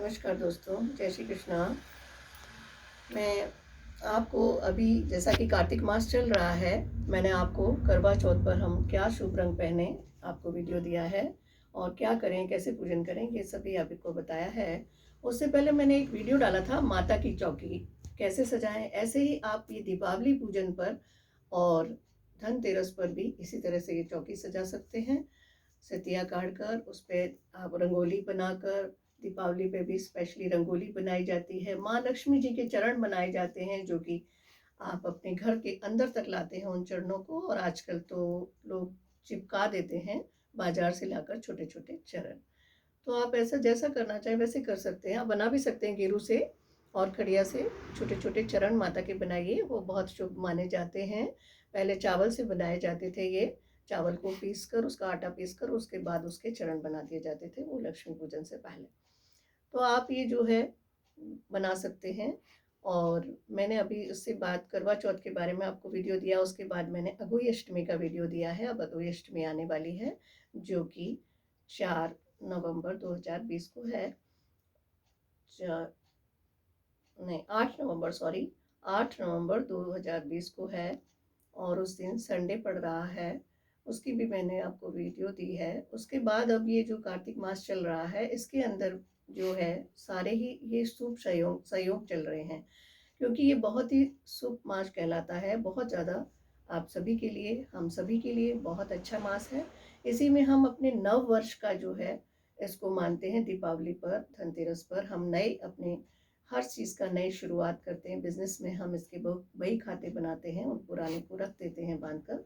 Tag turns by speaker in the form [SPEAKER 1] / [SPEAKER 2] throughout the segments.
[SPEAKER 1] नमस्कार दोस्तों, जय श्री कृष्णा। मैं आपको अभी जैसा कि कार्तिक मास चल रहा है, मैंने आपको करवा चौथ पर हम क्या शुभ रंग पहने आपको वीडियो दिया है और क्या करें, कैसे पूजन करें, ये सभी आपको बताया है। उससे पहले मैंने एक वीडियो डाला था माता की चौकी कैसे सजाएं। ऐसे ही आप ये दीपावली पूजन पर और धनतेरस पर भी इसी तरह से ये चौकी सजा सकते हैं। सतिया काट कर उस पर आप रंगोली बनाकर, दीपावली पे भी स्पेशली रंगोली बनाई जाती है। माँ लक्ष्मी जी के चरण बनाए जाते हैं, जो कि आप अपने घर के अंदर तक लाते हैं उन चरणों को। और आजकल तो लोग चिपका देते हैं बाजार से लाकर छोटे छोटे चरण। तो आप ऐसा जैसा करना चाहें वैसे कर सकते हैं। आप बना भी सकते हैं गेरू से और खड़िया से छोटे छोटे चरण माता के बनाइए, वो बहुत शुभ माने जाते हैं। पहले चावल से बनाए जाते थे ये, चावल को पीस कर उसका आटा पीस कर उसके बाद उसके चरण बना दिए जाते थे, वो लक्ष्मी पूजन से पहले। तो आप ये जो है बना सकते हैं। और मैंने अभी उससे बात करवा चौथ के बारे में आपको वीडियो दिया, उसके बाद मैंने अघोई अष्टमी का वीडियो दिया है। अब अघोई अष्टमी आने वाली है, जो कि 4 नवंबर 2020 को है। 8 नवंबर, सॉरी, 8 नवंबर 2020 को है और उस दिन संडे पड़ रहा है। उसकी भी मैंने आपको वीडियो दी है। उसके बाद अब ये जो कार्तिक मास चल रहा है, इसके अंदर जो है सारे ही ये शुभ संयोग संयोग चल रहे हैं, क्योंकि ये बहुत ही शुभ मास कहलाता है। बहुत ज़्यादा आप सभी के लिए, हम सभी के लिए बहुत अच्छा मास है। इसी में हम अपने नव वर्ष का जो है इसको मानते हैं। दीपावली पर, धनतेरस पर हम नए अपने हर चीज़ का नई शुरुआत करते हैं। बिजनेस में हम इसके बही खाते बनाते हैं, उन पुराने को रख देते हैं बांध कर,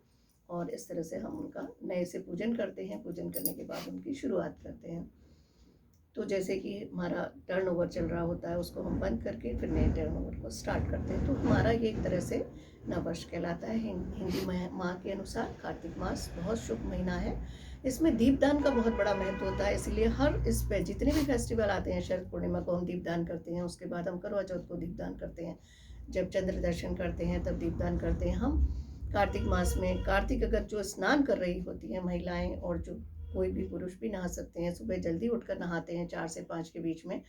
[SPEAKER 1] और इस तरह से हम उनका नए से पूजन करते हैं। पूजन करने के बाद उनकी शुरुआत करते हैं। तो जैसे कि हमारा टर्नओवर चल रहा होता है, उसको हम बंद करके फिर नए टर्नओवर को स्टार्ट करते हैं। तो हमारा ये एक तरह से नववर्ष कहलाता है। हिंदी माह के अनुसार कार्तिक मास बहुत शुभ महीना है। इसमें दीपदान का बहुत बड़ा महत्व होता है, इसलिए हर इस पे जितने भी फेस्टिवल आते हैं, शरद पूर्णिमा को हम दीपदान करते हैं, उसके बाद हम करवा चौथ को दीपदान करते हैं, जब चंद्र दर्शन करते हैं तब दीपदान करते हैं हम। कार्तिक मास में कार्तिक अगर जो स्नान कर रही होती हैं महिलाएं, और जो कोई भी पुरुष भी नहा सकते हैं, सुबह जल्दी उठकर नहाते हैं 4 से 5 के बीच में,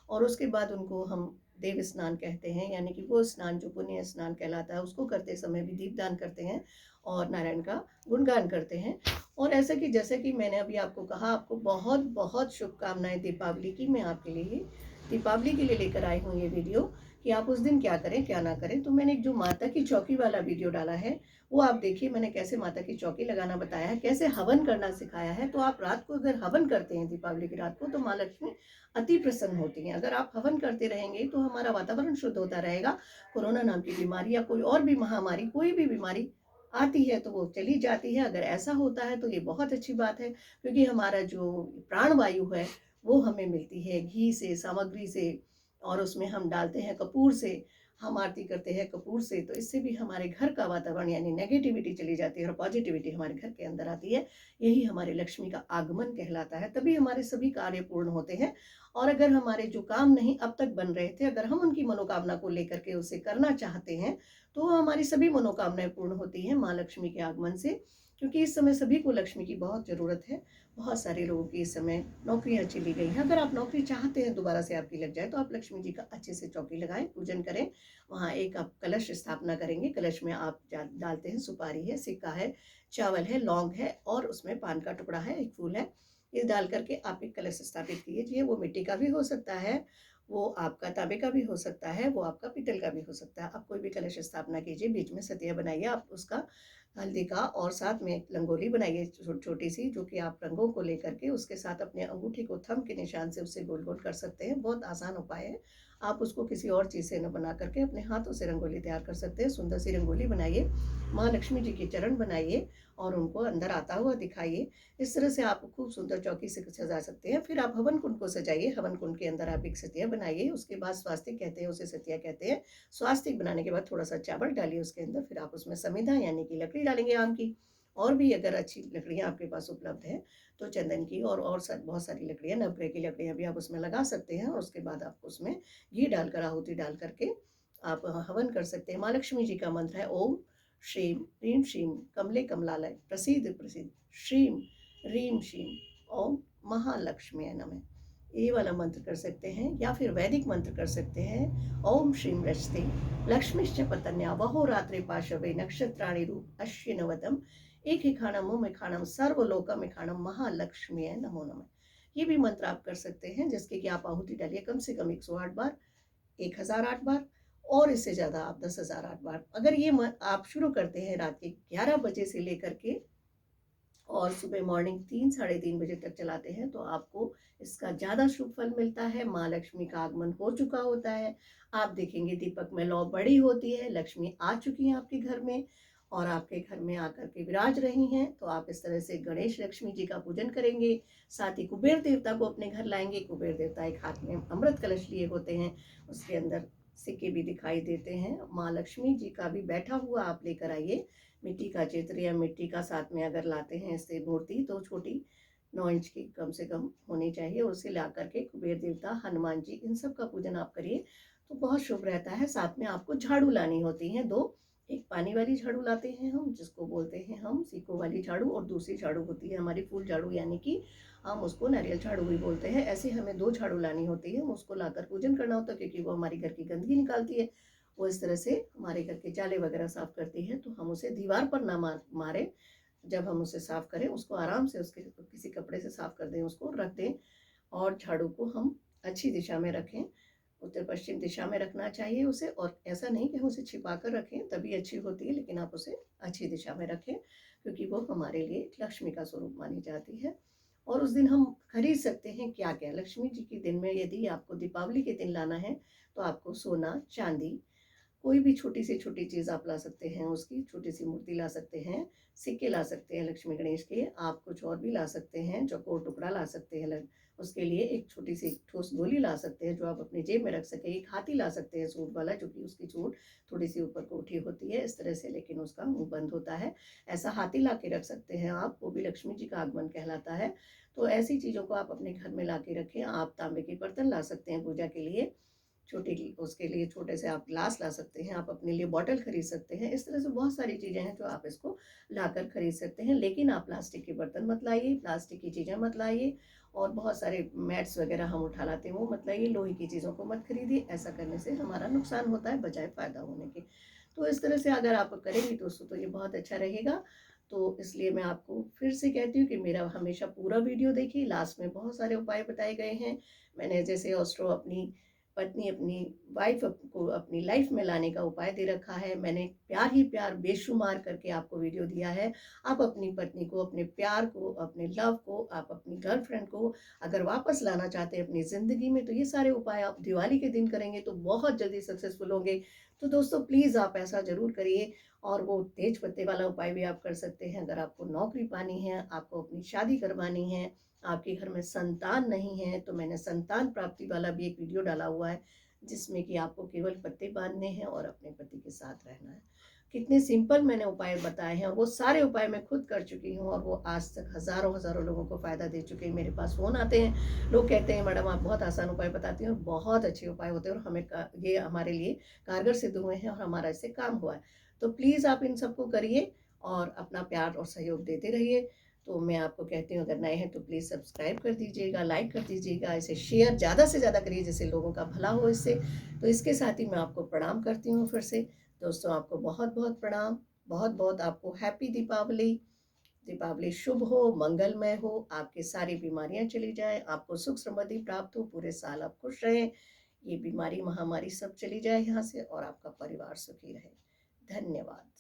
[SPEAKER 1] और उसके बाद उनको हम देव स्नान कहते हैं, यानी कि वो स्नान जो पुण्य स्नान कहलाता है, उसको करते समय भी दीपदान करते हैं और नारायण का गुणगान करते हैं। और ऐसा कि जैसे कि मैंने अभी आपको कहा, आपको बहुत बहुत शुभकामनाएं दीपावली की। मैं आपके लिए दीपावली के लिए लेकर आई हूँ ये वीडियो कि आप उस दिन क्या करें क्या ना करें। तो मैंने एक जो माता की चौकी वाला वीडियो डाला है, वो आप देखिए। मैंने कैसे माता की चौकी लगाना बताया है, कैसे हवन करना सिखाया है। तो आप रात को अगर हवन करते हैं दीपावली की रात को, तो माँ लक्ष्मी अति प्रसन्न होती हैं। अगर आप हवन करते रहेंगे तो हमारा वातावरण शुद्ध होता रहेगा। कोरोना नाम की बीमारी या कोई और भी महामारी, कोई भी बीमारी आती है तो वो चली जाती है। अगर ऐसा होता है तो ये बहुत अच्छी बात है, क्योंकि हमारा जो प्राणवायु है वो हमें मिलती है घी से, सामग्री से, और उसमें हम डालते हैं कपूर से, हम आरती करते हैं कपूर से। तो इससे भी हमारे घर का वातावरण यानी नेगेटिविटी चली जाती है और पॉजिटिविटी हमारे घर के अंदर आती है। यही हमारे लक्ष्मी का आगमन कहलाता है। तभी हमारे सभी कार्य पूर्ण होते हैं। और अगर हमारे जो काम नहीं अब तक बन रहे थे, अगर हम उनकी मनोकामना को लेकर के उसे करना चाहते हैं, तो हमारी सभी मनोकामनाएं पूर्ण होती हैं माँ लक्ष्मी के आगमन से। क्योंकि इस समय सभी को लक्ष्मी की बहुत ज़रूरत है। बहुत सारे लोगों की इस समय नौकरियां चली गई हैं। अगर आप नौकरी चाहते हैं दोबारा से आपकी लग जाए, तो आप लक्ष्मी जी का अच्छे से चौकी लगाएं, पूजन करें। वहाँ एक आप कलश स्थापना करेंगे। कलश में आप डालते हैं, सुपारी है, सिक्का है, चावल है, लौंग है, और उसमें पान का टुकड़ा है, एक फूल है। ये डाल करके आप एक कलश स्थापित कीजिए। वो मिट्टी का भी हो सकता है, वो आपका तांबे का भी हो सकता है, वो आपका पीतल का भी हो सकता है। आप कोई भी कलश स्थापना कीजिए, बीच में सतिया बनाइए आप उसका हल्दी का, और साथ में एक रंगोली बनाइए छोटी सी, जो कि आप रंगों को लेकर के उसके साथ अपने अंगूठी को थंब के निशान से उससे गोल गोल कर सकते हैं। बहुत आसान उपाय है। आप उसको किसी और चीज़ से न बना करके अपने हाथों से रंगोली तैयार कर सकते हैं। सुंदर सी रंगोली बनाइए, माँ लक्ष्मी जी के चरण बनाइए और उनको अंदर आता हुआ दिखाइए। इस तरह से आप खूब सुंदर चौकी से सजा सकते हैं। फिर आप हवन कुंड को सजाइए। हवन कुंड के अंदर आप एक सतिया बनाइए। उसके बाद स्वास्तिक कहते हैं, उसे सतिया कहते हैं। स्वास्तिक बनाने के बाद थोड़ा सा चावल डालिए उसके अंदर। फिर आप उसमें समिधा यानी कि लकड़ी डालेंगे आम की, और भी अगर अच्छी लकड़ियाँ आपके पास उपलब्ध है तो चंदन की, और बहुत सारी लकड़ियाँ, नवग्रह की लकड़ियाँ भी आप उसमें लगा सकते हैं। और उसके बाद आप उसमें घी डालकर, आहुति डाल करके आप हवन कर सकते हैं। माँ लक्ष्मी जी का मंत्र है ओम श्रीम ह्रीम श्रीम कमले कमलालय प्रसीद प्रसीद, श्रीम ह्रीम श्रीम ओम महालक्ष्मी नमः। ये वाला मंत्र कर सकते हैं, या फिर वैदिक मंत्र कर सकते हैं। ओम श्रीम रजते लक्ष्मीश्च पतन्या वहो रात्रि पाशवे नक्षत्राणि रूप अश्विनवदम एक हिखाणम मुखाणम सर्वलोकम हिखाणम महालक्ष्मी नमो नमः। ये भी मंत्र आप कर सकते हैं, जिसके कि आप आहुति डालिए कम से कम 108 बार, 1008 बार, और इससे ज़्यादा आप 10,008 बार। अगर ये आप शुरू करते हैं रात के 11 बजे से लेकर के और सुबह मॉर्निंग 3 साढ़े 3 बजे तक चलाते हैं, तो आपको इसका ज़्यादा शुभ फल मिलता है। माँ लक्ष्मी का आगमन हो चुका होता है। आप देखेंगे दीपक में लौ बड़ी होती है, लक्ष्मी आ चुकी हैं आपके घर में और आपके घर में आकर के विराज रही हैं। तो आप इस तरह से गणेश लक्ष्मी जी का पूजन करेंगे। साथ ही कुबेर देवता को अपने घर लाएंगे। कुबेर देवता एक हाथ में अमृत कलश लिए होते हैं, उसके अंदर सिक्के भी दिखाई देते हैं। माँ लक्ष्मी जी का भी बैठा हुआ आप लेकर आइए। मिट्टी का चित्र या मिट्टी का साथ में अगर लाते हैं इससे मूर्ति, तो छोटी 9 इंच की कम से कम होनी चाहिए। उसे ला करके कुबेर देवता, हनुमान जी, इन सब का पूजन आप करिए तो बहुत शुभ रहता है। साथ में आपको झाड़ू लानी होती हैं 2। एक पानी वाली झाड़ू लाते हैं हम, जिसको बोलते हैं हम सीको वाली झाड़ू, और दूसरी झाड़ू होती है हमारी फूल झाड़ू, यानी कि हम उसको नारियल झाड़ू भी बोलते हैं। ऐसे हमें 2 झाड़ू लानी होती है, उसको लाकर पूजन करना होता है, क्योंकि वो हमारी घर की गंदगी निकालती है। वो इस तरह से हमारे घर के जाले वगैरह साफ करती है, तो हम उसे दीवार पर ना मारे। जब हम उसे साफ करें, उसको आराम से उसके किसी कपड़े से साफ कर दें, उसको रख दें, और झाड़ू को हम अच्छी दिशा में रखें। उत्तर पश्चिम दिशा में रखना चाहिए उसे, और ऐसा नहीं कि हम उसे छिपा कर रखें, तभी अच्छी होती है, लेकिन आप उसे अच्छी दिशा में रखें, क्योंकि वो हमारे लिए लक्ष्मी का स्वरूप मानी जाती है। और उस दिन हम खरीद सकते हैं क्या क्या लक्ष्मी जी के दिन में। यदि आपको दीपावली के दिन लाना है, तो आपको सोना, चांदी, कोई भी छोटी से छोटी चीज़ आप ला सकते हैं। उसकी छोटी सी मूर्ति ला सकते हैं, सिक्के ला सकते हैं लक्ष्मी गणेश के। आप कुछ और भी ला सकते हैं, चौकोर टुकड़ा ला सकते हैं। उसके लिए एक छोटी सी ठोस गोली ला सकते हैं, जो आप अपनी जेब में रख सकें। एक हाथी ला सकते हैं सूट वाला, जो कि उसकी चोट थोड़ी सी ऊपर को उठी होती है इस तरह से, लेकिन उसका मुंह बंद होता है। ऐसा हाथी ला के रख सकते हैं आप, वो भी लक्ष्मी जी का आगमन कहलाता है। तो ऐसी चीज़ों को आप अपने घर में ला के रखें। आप तांबे के बर्तन ला सकते हैं पूजा के लिए, छोटी, उसके लिए छोटे से आप ग्लास ला सकते हैं। आप अपने लिए बॉटल खरीद सकते हैं। इस तरह से बहुत सारी चीज़ें हैं जो आप इसको लाकर खरीद सकते हैं। लेकिन आप प्लास्टिक के बर्तन मत लाइए, प्लास्टिक की चीज़ें मत लाइए, और बहुत सारे मैट्स वगैरह हम उठा लाते हैं वो मत लाइए। लोहे की चीज़ों को मत खरीदिए, ऐसा करने से हमारा नुकसान होता है बजाय फ़ायदा होने के। तो इस तरह से अगर आप करेंगी दोस्तों, तो ये बहुत अच्छा रहेगा। तो इसलिए मैं आपको फिर से कहती हूँ कि मेरा हमेशा पूरा वीडियो देखिए। लास्ट में बहुत सारे उपाय बताए गए हैं। मैंने जैसे ऑस्ट्रो अपनी पत्नी, अपनी वाइफ को अपनी लाइफ में लाने का उपाय दे रखा है। मैंने प्यार ही प्यार बेशुमार करके आपको वीडियो दिया है। आप अपनी पत्नी को, अपने प्यार को, अपने लव को, आप अपनी गर्लफ्रेंड को अगर वापस लाना चाहते हैं अपनी ज़िंदगी में, तो ये सारे उपाय आप दिवाली के दिन करेंगे तो बहुत जल्दी सक्सेसफुल होंगे। तो दोस्तों प्लीज़ आप ऐसा ज़रूर करिए। और वो तेज पत्ते वाला उपाय भी आप कर सकते हैं। अगर आपको नौकरी पानी है, आपको अपनी शादी करवानी है, आपके घर में संतान नहीं है, तो मैंने संतान प्राप्ति वाला भी एक वीडियो डाला हुआ है, जिसमें कि आपको केवल पत्ते बांधने हैं और अपने पति के साथ रहना है। कितने सिंपल मैंने उपाय बताए हैं, और वो सारे उपाय मैं खुद कर चुकी हूँ, और वो आज तक हज़ारों हज़ारों लोगों को फ़ायदा दे चुके हैं। मेरे पास फ़ोन आते हैं, लोग कहते हैं मैडम आप बहुत आसान उपाय बताती हैं, और बहुत अच्छे उपाय होते हैं, और हमें ये हमारे लिए कारगर सिद्ध हुए हैं, और हमारा इससे काम हुआ है। तो प्लीज़ आप इन सबको करिए और अपना प्यार और सहयोग देते रहिए। तो मैं आपको कहती हूँ, अगर नए हैं तो प्लीज़ सब्सक्राइब कर दीजिएगा, लाइक कर दीजिएगा, इसे शेयर ज़्यादा से ज़्यादा करिए, जिससे लोगों का भला हो इससे। तो इसके साथ ही मैं आपको प्रणाम करती हूँ फिर से। दोस्तों आपको बहुत बहुत प्रणाम, बहुत बहुत आपको हैप्पी दीपावली। दीपावली शुभ हो, मंगलमय हो, आपकी सारी बीमारियां चली जाएं, आपको सुख समृद्धि प्राप्त हो, पूरे साल आप खुश रहें, ये बीमारी महामारी सब चली जाए यहाँ से, और आपका परिवार सुखी रहे। धन्यवाद।